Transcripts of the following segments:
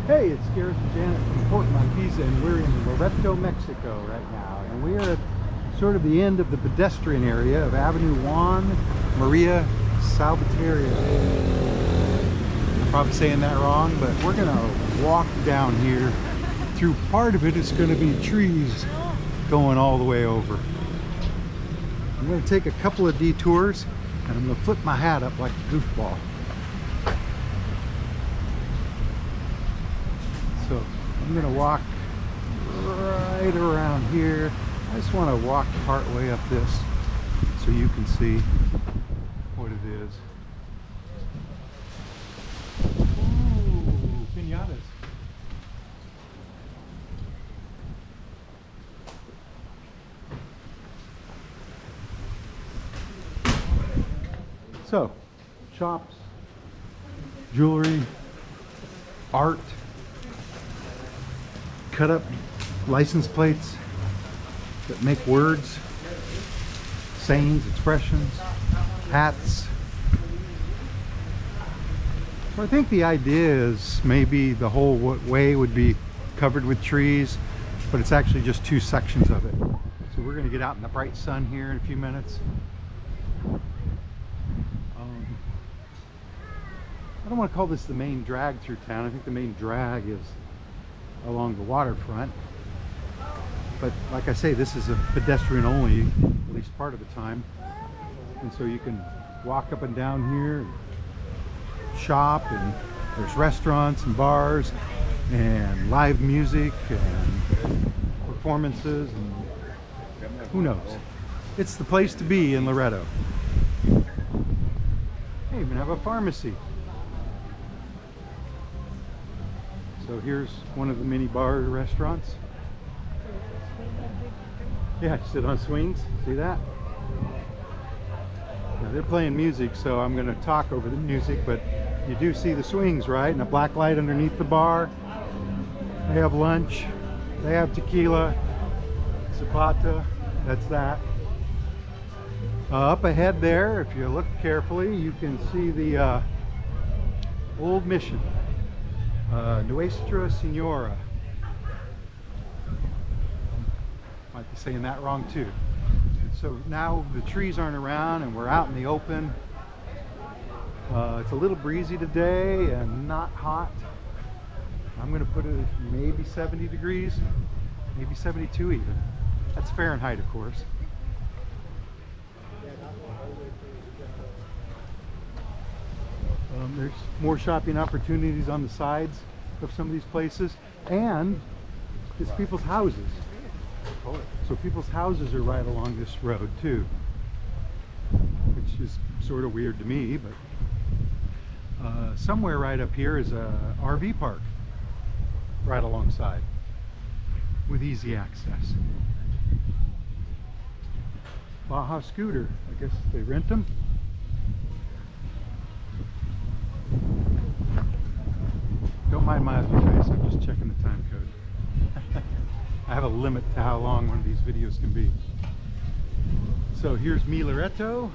Hey, it's Garrett and Janet from Port Monteza, and we're in Loreto, Mexico right now. And we are at sort of the end of the pedestrian area of Avenue Juan María Salvatierra. I'm probably saying that wrong, but we're going to walk down here. Through part of it is going to be trees going all the way over. I'm going to take a couple of detours, and I'm going to flip my hat up like a goofball. So I'm going to walk right around here. I just want to walk part way up this so you can see what it is. Ooh, piñatas. So, shops, jewelry, art, cut up license plates that make words, sayings, expressions, hats. So I think the idea is maybe the whole way would be covered with trees, but it's actually just two sections of it. So we're going to get out in the bright sun here in a few minutes. I don't want to call this the main drag through town. I think the main drag is along the waterfront, but like I say, this is a pedestrian only, at least part of the time, and so you can walk up and down here and shop, and there's restaurants and bars and live music and performances, and who knows, it's the place to be in Loreto. They even have a pharmacy. So here's one of the mini bar restaurants. Yeah, sit on swings. See that? Now they're playing music, so I'm going to talk over the music, but you do see the swings, right? And a black light underneath the bar. They have lunch. They have tequila, zapata. That's that. Up ahead there, if you look carefully, you can see the old mission. Nuestra Señora. Might be saying that wrong too. So now the trees aren't around and we're out in the open. It's a little breezy today and not hot. I'm going to put it at maybe 70 degrees, maybe 72 even. That's Fahrenheit, of course. There's more shopping opportunities on the sides of some of these places, and it's people's houses. So people's houses are right along this road too, which is sort of weird to me, but somewhere right up here is a RV park right alongside with easy access. Baja scooter, I guess they rent them. Don't mind my ugly face, I'm just checking the time code. I have a limit to how long one of these videos can be. So here's Mi Loreto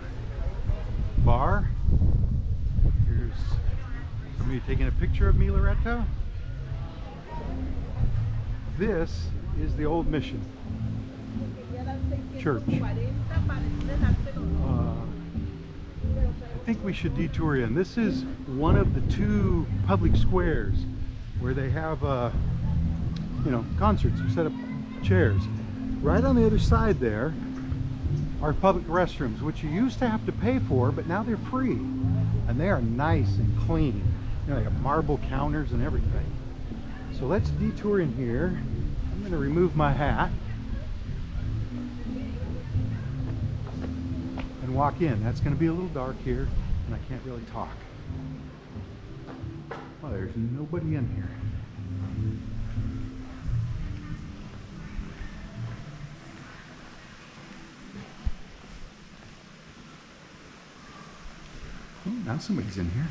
bar. Here's somebody taking a picture of Mi Loreto. This is the old mission church. I think we should detour in. This is one of the two public squares where they have concerts or set up chairs. Right on the other side there are public restrooms, which you used to have to pay for, but now they're free, and they are nice and clean. They have marble counters and everything. So let's detour in here. I'm going to remove my hat and walk in. That's going to be a little dark here, and I can't really talk. Oh, there's nobody in here. Oh, now somebody's in here.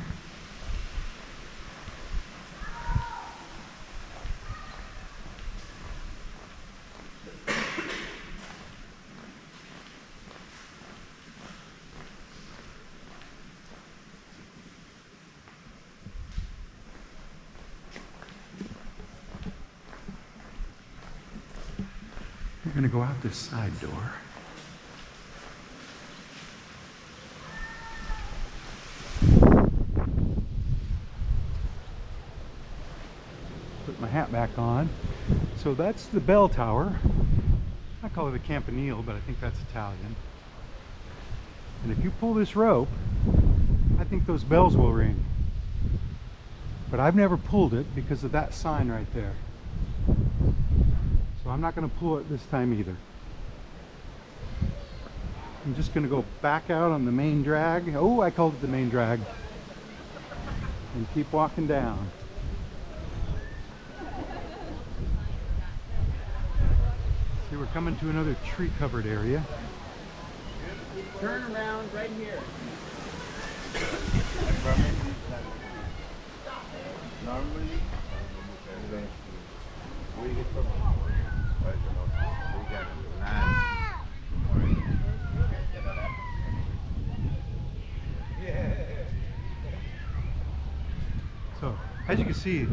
We're gonna go out this side door. Put my hat back on. So that's the bell tower. I call it a campanile, but I think that's Italian. And if you pull this rope, I think those bells will ring. But I've never pulled it because of that sign right there. So I'm not going to pull it this time either. I'm just going to go back out on the main drag. Oh, I called it the main drag. And keep walking down. See, we're coming to another tree-covered area. Turn around right here. Normally, we get from So, as you can see,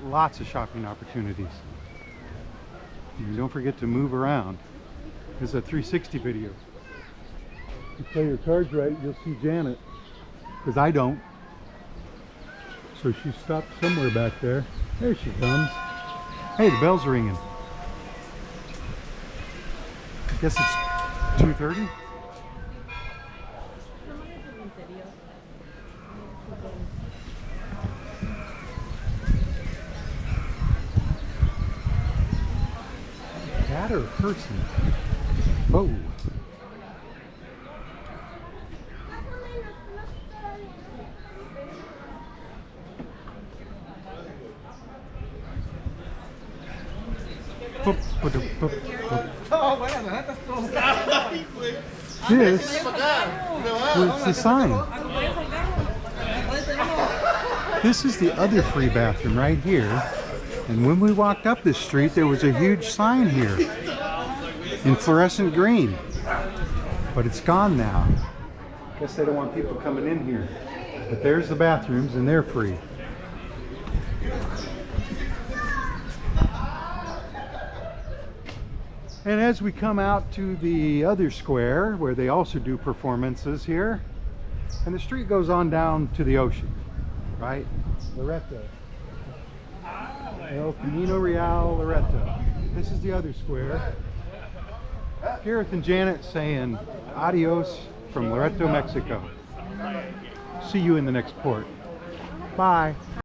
lots of shopping opportunities. And don't forget to move around. This is a 360 video. If you play your cards right, you'll see Janet. Because I don't. So she stopped somewhere back there. There she comes. Hey, the bell's ringing. I guess it's 2:30. Cat or a person? Whoa. This was the sign. This is the other free bathroom right here. And when we walked up this street, there was a huge sign here in fluorescent green. But it's gone now. Guess they don't want people coming in here. But there's the bathrooms and they're free. And as we come out to the other square where they also do performances here, and the street goes on down to the ocean, right? Loreto. El Camino Real, Loreto. This is the other square. Gareth and Janet saying adios from Loreto, Mexico. See you in the next port. Bye.